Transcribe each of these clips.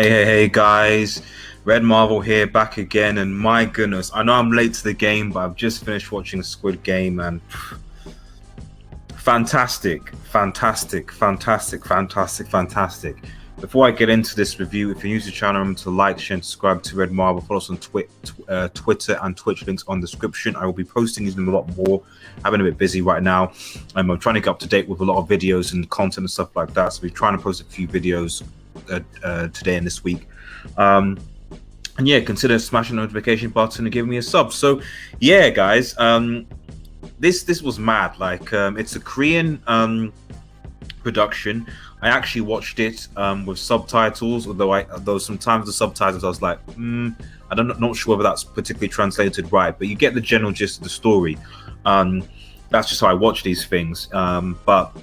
Hey guys, Red Marvel here, back again, and my goodness, I know I'm late to the game, but I've just finished watching Squid Game, and fantastic. Before I get into this review, if you're new to the channel, remember to like, share, and subscribe to Red Marvel. Follow us on Twitter and Twitch, links on the description. I will be posting them a lot more. I've been a bit busy right now. I'm trying to get up to date with a lot of videos and content and stuff like that, so we're trying to post a few videos today and this week. And yeah, consider smashing the notification button and giving me a sub. So yeah, guys, this was mad. Like, it's a Korean production. I actually watched it with subtitles, although sometimes the subtitles I was like, not sure whether that's particularly translated right, but you get the general gist of the story. That's just how I watch these things. But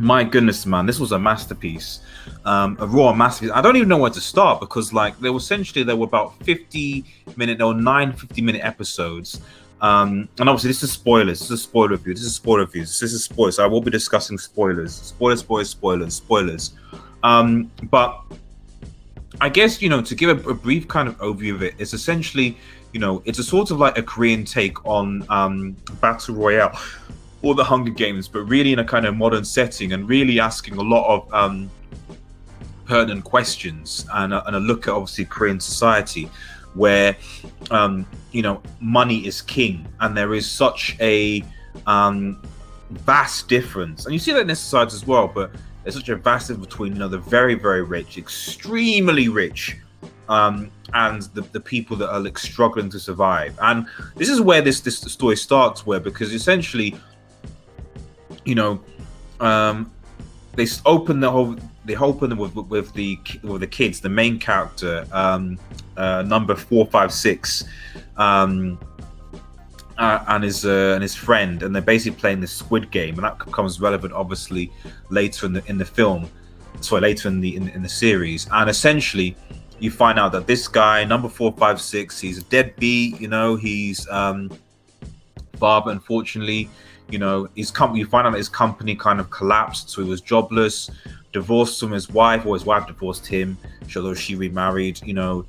my goodness, man, this was a masterpiece, a raw masterpiece. I don't even know where to start, because like there were about 50-minute or 9 50-minute episodes. And obviously this is spoilers. This is a spoiler review. This is spoilers. So I will be discussing spoilers. Spoilers. But I guess, to give a brief kind of overview of it, it's essentially, it's a sort of like a Korean take on Battle Royale or the Hunger Games, but really in a kind of modern setting, and really asking a lot of pertinent questions, and a look at obviously Korean society, where money is king, and there is such a vast difference, and you see that in this society as well, but there's such a vast difference between the very, very rich, extremely rich, and the people that are like struggling to survive. And this is where this story starts, because essentially, they open with the kids, the main character, number 456, and his friend, and they're basically playing the Squid Game, and that becomes relevant obviously later in the film, later in the series. And essentially you find out that this guy, number 456, he's a deadbeat. He's father, unfortunately, you find out that his company kind of collapsed, so he was jobless, divorced from his wife, or his wife divorced him, although she remarried.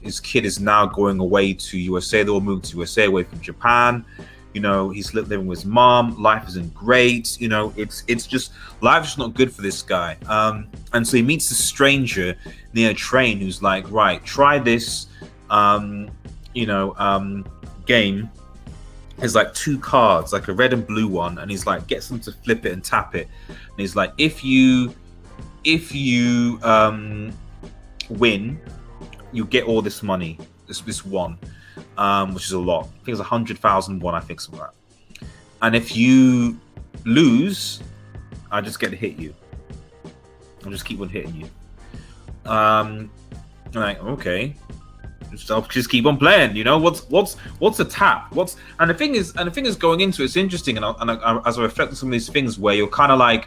His kid is now going away to USA. They all moved to USA, away from Japan. He's living with his mom. Life isn't great. It's just, life's just not good for this guy. And so he meets a stranger near a train who's like, right, try this game. There's like 2 cards, like a red and blue one, and he's like, gets them to flip it and tap it, and he's like, if you win, you get all this money, this one, which is a lot. I think it's 100,000 won, I think, something like that. And if you lose, I just get to hit you. I'll just keep on hitting you. I'm like, okay. So just keep on playing. What's a tap? And the thing is, going into it's interesting, and as I reflect on some of these things, where you're kind of like,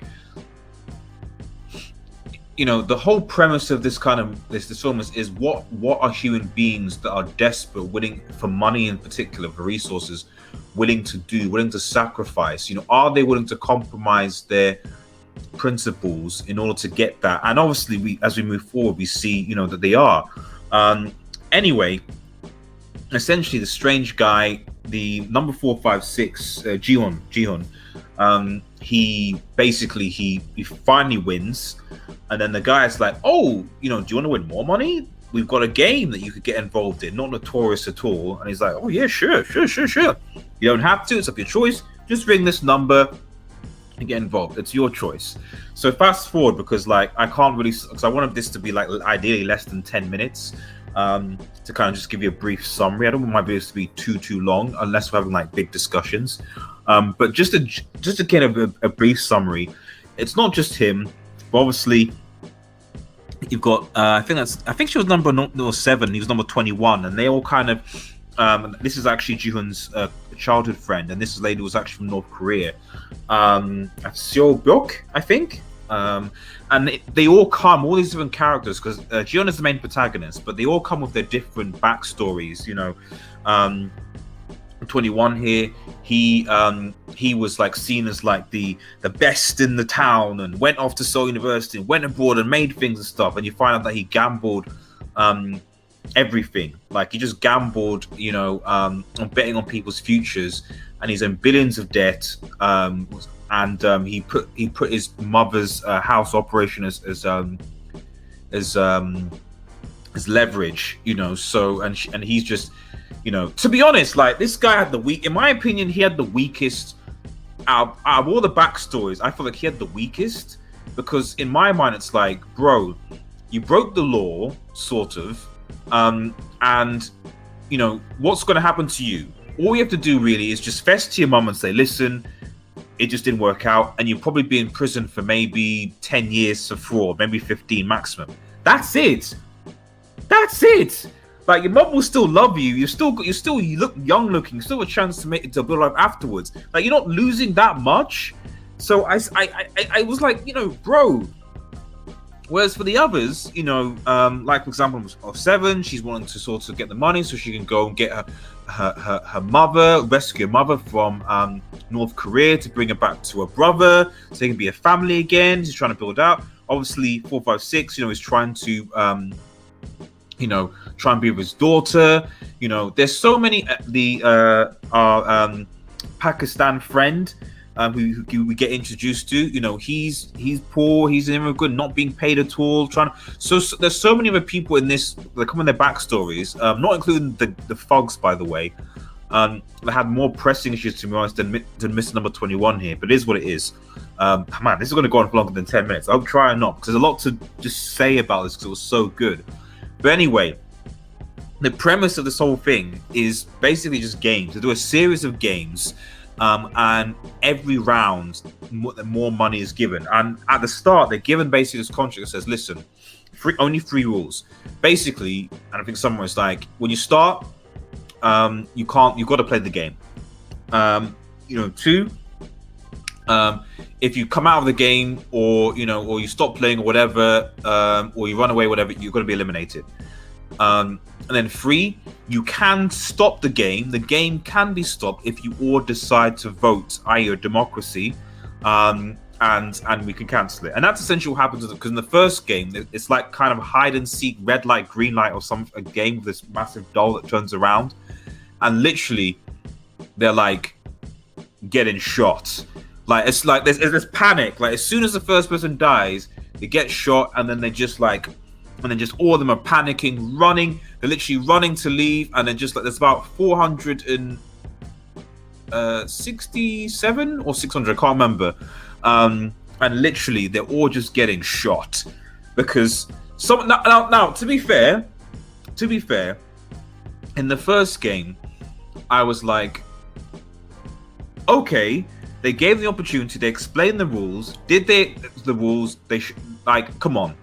the whole premise of this film is what are human beings that are desperate, willing for money, in particular for resources, willing to sacrifice. Are they willing to compromise their principles in order to get that? And obviously, as we move forward, we see that they are. Anyway, essentially the strange guy, the number 456, Jihun, he finally wins, and then the guy's like, oh, do you want to win more money? We've got a game that you could get involved in, not notorious at all. And he's like, oh yeah, sure. You don't have to, it's up your choice. Just ring this number and get involved. It's your choice. So fast forward, because like I can't really, because I wanted this to be like ideally less than 10 minutes. To kind of just give you a brief summary. I don't want my videos to be too long, unless we're having like big discussions. But just to kind of a brief summary, it's not just him, but obviously you've got I think she was number 7, he was number 21, and they all kind of this is actually Jihun's childhood friend, and this lady was actually from North Korea, Seo Byuk, I think. And they all come, all these different characters, because Jion is the main protagonist, but they all come with their different backstories. 21 here, he was like seen as like the best in the town, and went off to Seoul University and went abroad and made things and stuff, and you find out that he gambled everything. Like he just gambled, on betting on people's futures, and he's in billions of debt. And he put his mother's house operation as leverage, So and he's just, to be honest, like this guy had in my opinion, he had the weakest out of all the backstories. I feel like he had the weakest, because in my mind it's like, bro, you broke the law, sort of, and what's going to happen to you? All you have to do really is just fess to your mum and say, listen, it just didn't work out, and you'll probably be in prison for maybe 10 years for fraud, maybe 15 maximum. That's it. Like, your mum will still love you. You look young looking. Still a chance to make it to a good life afterwards. Like, you're not losing that much. So I was like, bro. Whereas for the others, like for example of Seven, she's wanting to sort of get the money so she can go and get her mother, rescue her mother from North Korea to bring her back to her brother, so they can be a family again. He's trying to build out. Obviously, 456, he's trying to try and be with his daughter. There's so many. Our Pakistan friend, who we get introduced to, he's poor, he's an immigrant, not being paid at all. So there's so many other people in this that come in their backstories, not including the thugs, by the way, that had more pressing issues, to be honest, than Mr. Number 21 here. But it is what it is. Man, this is going to go on for longer than 10 minutes. I'll try not, because there's a lot to just say about this because it was so good. But anyway, the premise of this whole thing is basically just games. They do a series of games, and every round more money is given. And at the start, they're given basically this contract that says, listen, only 3 rules. Basically, and I think somewhere it's like, when you start, you've got to play the game. 2, if you come out of the game, or you stop playing or whatever, or you run away, whatever, you're going to be eliminated. And then 3, you can stop the game. The game can be stopped if you all decide to vote, i.e. a democracy, and we can cancel it. And that's essentially what happens, because in the first game, it's like kind of hide and seek, red light, green light, or a game with this massive doll that turns around, and literally they're like getting shot. Like, it's like there's panic. Like, as soon as the first person dies, they get shot, and then just all of them are panicking, running. They're literally running to leave, and then just like there's about 467 or 600, I can't remember. And literally they're all just getting shot because now to be fair, in the first game, I was like, okay, they gave the opportunity, they explained the rules. They should, like, come on.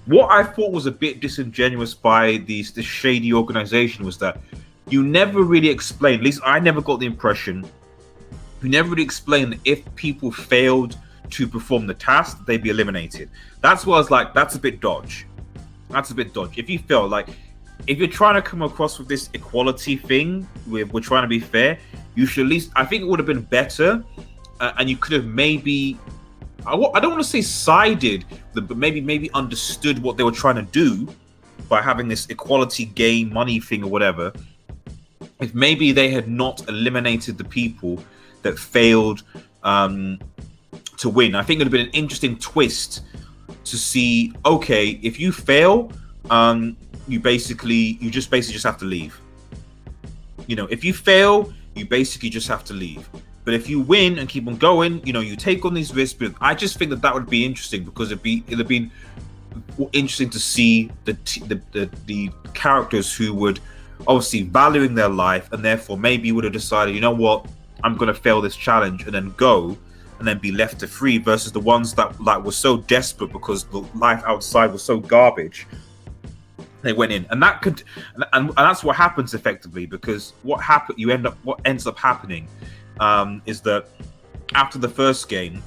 What I thought was a bit disingenuous by this shady organization was that you never really explained, at least I never got the impression, you never really explained that if people failed to perform the task, they'd be eliminated. That's what I was like, that's a bit dodge. If you feel like, if you're trying to come across with this equality thing, we're trying to be fair, you should at least, I think it would have been better, and you could have maybe, I don't want to say sided, but maybe understood what they were trying to do by having this equality game money thing or whatever. If maybe they had not eliminated the people that failed to win, I think it would have been an interesting twist to see, okay, if you fail, you just basically have to leave. If you fail, you basically just have to leave. But if you win and keep on going, you take on these risks. But I just think that would be interesting, because it'd have been interesting to see the characters who would obviously valuing their life, and therefore maybe would have decided, you know what, I'm going to fail this challenge and then go and then be left to free, versus the ones that like were so desperate because the life outside was so garbage. They went in, and that's what happens effectively, because what ends up happening is that after the first game,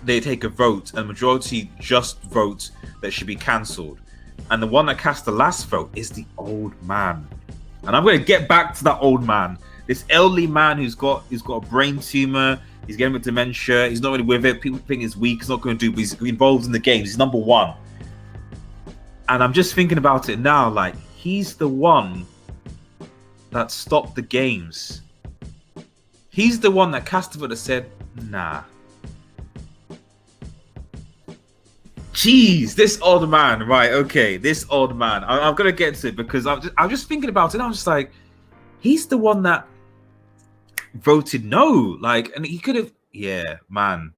they take a vote, and the majority just vote that should be cancelled. And the one that cast the last vote is the old man. And I'm going to get back to that old man. This elderly man who's got a brain tumor. He's getting with dementia. He's not really with it. People think he's weak. He's not going to do, but he's involved in the games. He's number 1. And I'm just thinking about it now, like he's the one that stopped the games. He's the one that Caster said, nah. Jeez, this old man, right? Okay, this old man. I'm gonna get to it because I'm just thinking about it. I'm just like, he's the one that voted no. Like, and he could have, yeah, man.